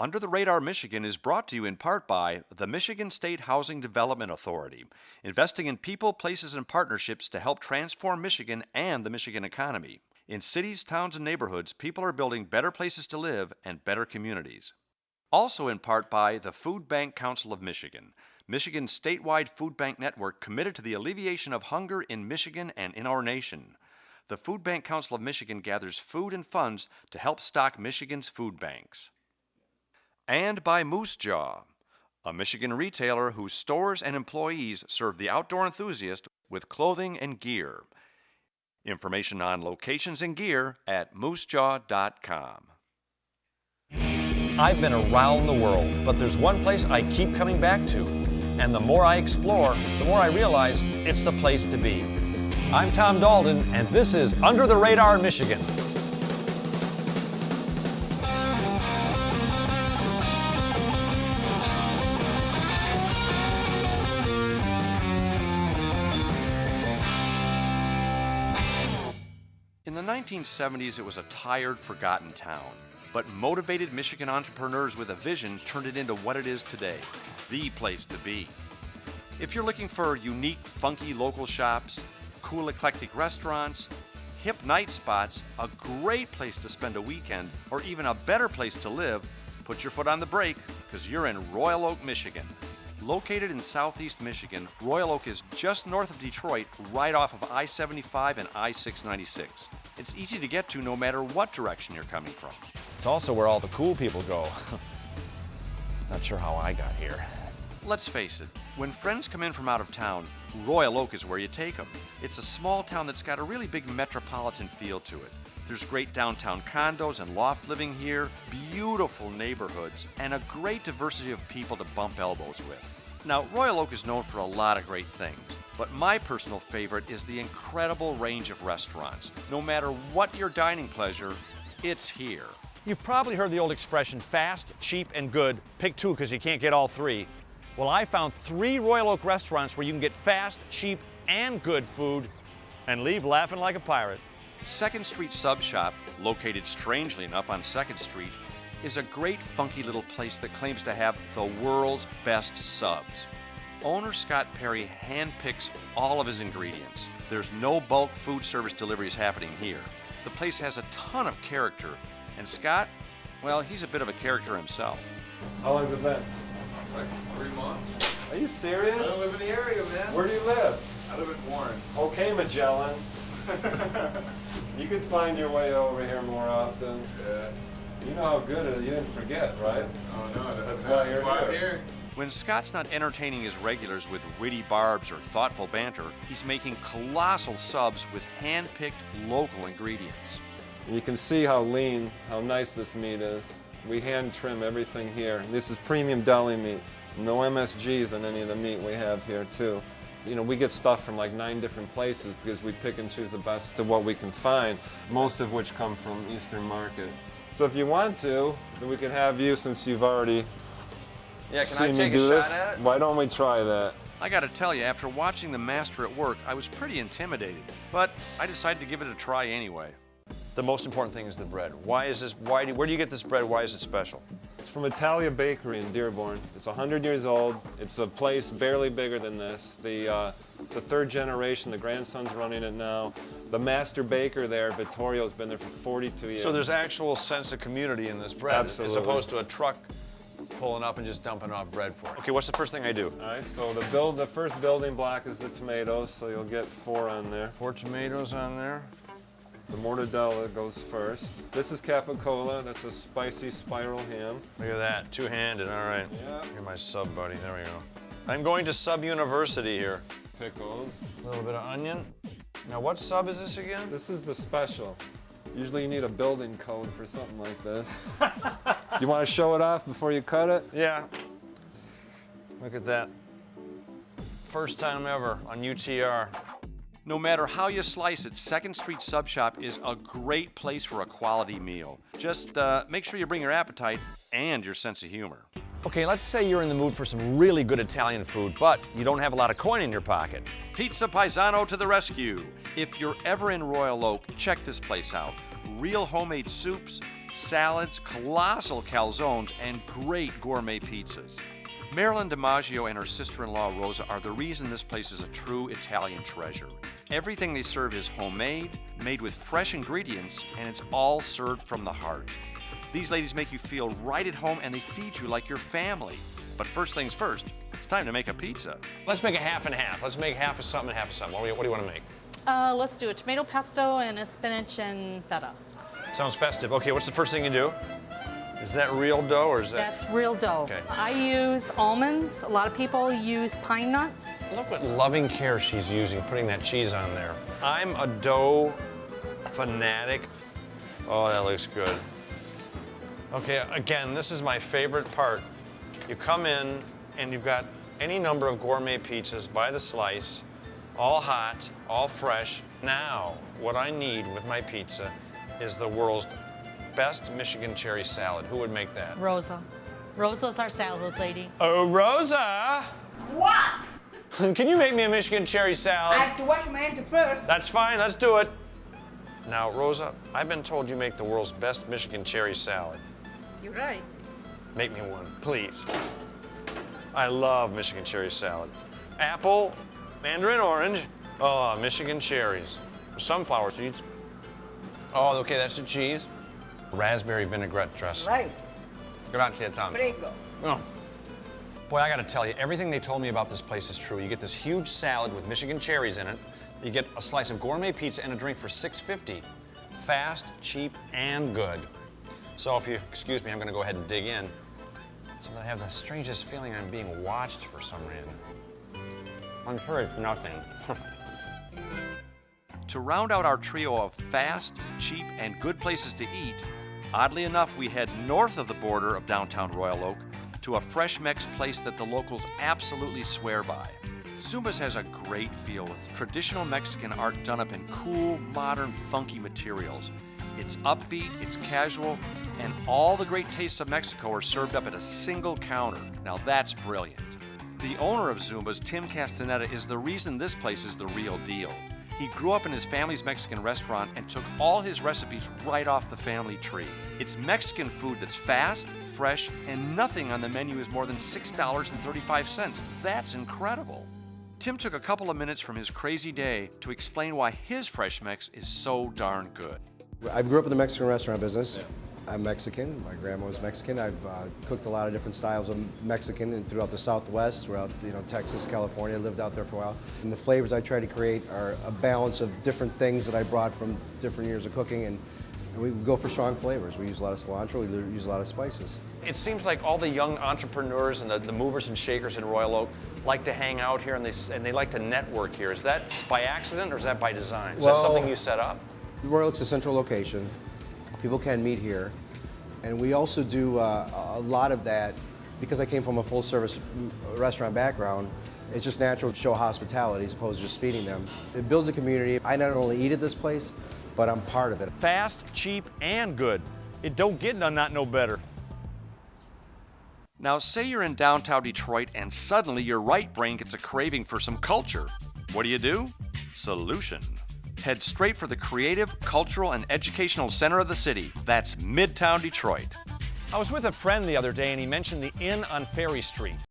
Under the Radar Michigan is brought to you in part by the Michigan State Housing Development Authority, investing in people, places, and partnerships to help transform Michigan and the Michigan economy. In cities, towns, and neighborhoods, people are building better places to live and better communities. Also in part by the Food Bank Council of Michigan, Michigan's statewide food bank network committed to the alleviation of hunger in Michigan and in our nation. The Food Bank Council of Michigan gathers food and funds to help stock Michigan's food banks. And by Moose Jaw, a Michigan retailer whose stores and employees serve the outdoor enthusiast with clothing and gear. Information on locations and gear at moosejaw.com. I've been around the world, but there's one place I keep coming back to. And the more I explore, the more I realize it's the place to be. I'm Tom Daldin, and this is Under the Radar Michigan. In the 1970s, it was a tired, forgotten town. But motivated Michigan entrepreneurs with a vision turned it into what it is today, the place to be. If you're looking for unique, funky local shops, cool, eclectic restaurants, hip night spots, a great place to spend a weekend, or even a better place to live, put your foot on the brake, because you're in Royal Oak, Michigan. Located in southeast Michigan, Royal Oak is just north of Detroit, right off of I-75 and I-696. It's easy to get to no matter what direction you're coming from. It's also where all the cool people go. Not sure how I got here. Let's face it, when friends come in from out of town, Royal Oak is where you take them. It's a small town that's got a really big metropolitan feel to it. There's great downtown condos and loft living here, beautiful neighborhoods, and a great diversity of people to bump elbows with. Now, Royal Oak is known for a lot of great things, but my personal favorite is the incredible range of restaurants. No matter what your dining pleasure, it's here. You've probably heard the old expression, fast, cheap, and good. Pick two because you can't get all three. Well, I found 3 Royal Oak restaurants where you can get fast, cheap, and good food and leave laughing like a pirate. 2nd Street Sub Shop, located strangely enough on 2nd Street, is a great funky little place that claims to have the world's best subs. Owner Scott Perry handpicks all of his ingredients. There's no bulk food service deliveries happening here. The place has a ton of character, and Scott, well, he's a bit of a character himself. How long's it been? Like 3 months. Are you serious? I don't live in the area, man. Where do you live? I live in Warren. Okay, Magellan. You could find your way over here more often. Yeah. You know how good it is. You didn't forget, right? Oh, no, That's why you're I'm here. here. When Scott's not entertaining his regulars with witty barbs or thoughtful banter, he's making colossal subs with hand-picked local ingredients. You can see how lean, how nice this meat is. We hand trim everything here. This is premium deli meat. No MSGs in any of the meat we have here too. You know, we get stuff from like 9 different places because we pick and choose the best of what we can find, most of which come from Eastern Market. So if you want to, then we can have you, since you've already seen me do this. at it? Why don't we try that? I gotta tell you, after watching the master at work, I was pretty intimidated, but I decided to give it a try anyway. The most important thing is the bread. Why is this, where do you get this bread? Why is it special? It's from Italia Bakery in Dearborn. It's 100 years old. It's a place barely bigger than this. It's the 3rd generation. The grandson's running it now. The master baker there, Vittorio's been there for 42 years. So there's actual sense of community in this bread, Absolutely. as opposed to a truck pulling up and just dumping off bread for it. Okay, what's the first thing I do? All right, so the first building block is the tomatoes, so you'll get 4 on there. 4 tomatoes on there. The mortadella goes first. This is capicola. That's a spicy spiral ham. Look at that, 2-handed, all right. Yeah. You're my sub buddy, there we go. I'm going to sub university here. Pickles. A little bit of onion. Now what sub is this again? This is the special. Usually you need a building code for something like this. You want to show it off before you cut it? Yeah. Look at that. First time ever on UTR. No matter how you slice it, 2nd Street Sub Shop is a great place for a quality meal. Just make sure you bring your appetite and your sense of humor. Okay, let's say you're in the mood for some really good Italian food, but you don't have a lot of coin in your pocket. Pizza Paisano to the rescue. If you're ever in Royal Oak, check this place out. Real homemade soups, salads, colossal calzones, and great gourmet pizzas. Marilyn DiMaggio and her sister-in-law Rosa are the reason this place is a true Italian treasure. Everything they serve is homemade, made with fresh ingredients, and it's all served from the heart. These ladies make you feel right at home and they feed you like your family. But first things first, it's time to make a pizza. Let's make a half and half. Let's make half of something and half of something. What do you want to make? Let's do a tomato pesto and a spinach and feta. Sounds festive. Okay, what's the first thing you do? Is that real dough or is that? That's real dough. Okay. I use almonds. A lot of people use pine nuts. Look what loving care she's using, putting that cheese on there. I'm a dough fanatic. Oh, that looks good. Okay, again, this is my favorite part. You come in and you've got any number of gourmet pizzas by the slice, all hot, all fresh. Now, what I need with my pizza is the world's best Michigan cherry salad. Who would make that? Rosa. Rosa's our salad lady. Oh, Rosa! What? Can you make me a Michigan cherry salad? I have to wash my hands first. That's fine, let's do it. Now, Rosa, I've been told you make the world's best Michigan cherry salad. You're right. Make me one, please. I love Michigan cherry salad. Apple, mandarin orange, oh, Michigan cherries. Sunflower seeds. Oh, okay, that's the cheese. Raspberry vinaigrette dressing. Right. Grazie tanto. Prego. Oh. Boy, I gotta tell you, everything they told me about this place is true. You get this huge salad with Michigan cherries in it. You get a slice of gourmet pizza and a drink for $6.50. Fast, cheap, and good. So if you excuse me, I'm gonna go ahead and dig in. So I have the strangest feeling I'm being watched for some reason. I'm sure it's nothing. To round out our trio of fast, cheap, and good places to eat, oddly enough, we head north of the border of downtown Royal Oak to a fresh Mex place that the locals absolutely swear by. Zuma's has a great feel with traditional Mexican art done up in cool, modern, funky materials. It's upbeat, it's casual, and all the great tastes of Mexico are served up at a single counter. Now that's brilliant. The owner of Zuma's, Tim Castaneda, is the reason this place is the real deal. He grew up in his family's Mexican restaurant and took all his recipes right off the family tree. It's Mexican food that's fast, fresh, and nothing on the menu is more than $6.35. That's incredible. Tim took a couple of minutes from his crazy day to explain why his Fresh Mex is so darn good. I grew up in the Mexican restaurant business. I'm Mexican. My grandma was Mexican. I've cooked a lot of different styles of Mexican and throughout the Southwest, throughout Texas, California. I lived out there for a while. And the flavors I try to create are a balance of different things that I brought from different years of cooking, and we go for strong flavors. We use a lot of cilantro. We use a lot of spices. It seems like all the young entrepreneurs and the movers and shakers in Royal Oak like to hang out here and they like to network here. Is that by accident or is that by design? Is that something you set up? Royal Oak's a central location. People can meet here. And we also do a lot of that because I came from a full-service restaurant background. It's just natural to show hospitality as opposed to just feeding them. It builds a community. I not only eat at this place, but I'm part of it. Fast, cheap, and good. It don't get not no better. Now, say you're in downtown Detroit and suddenly your right brain gets a craving for some culture. What do? Solution. Head straight for the creative, cultural, and educational center of the city. That's Midtown Detroit. I was with a friend the other day and he mentioned the Inn on Ferry Street.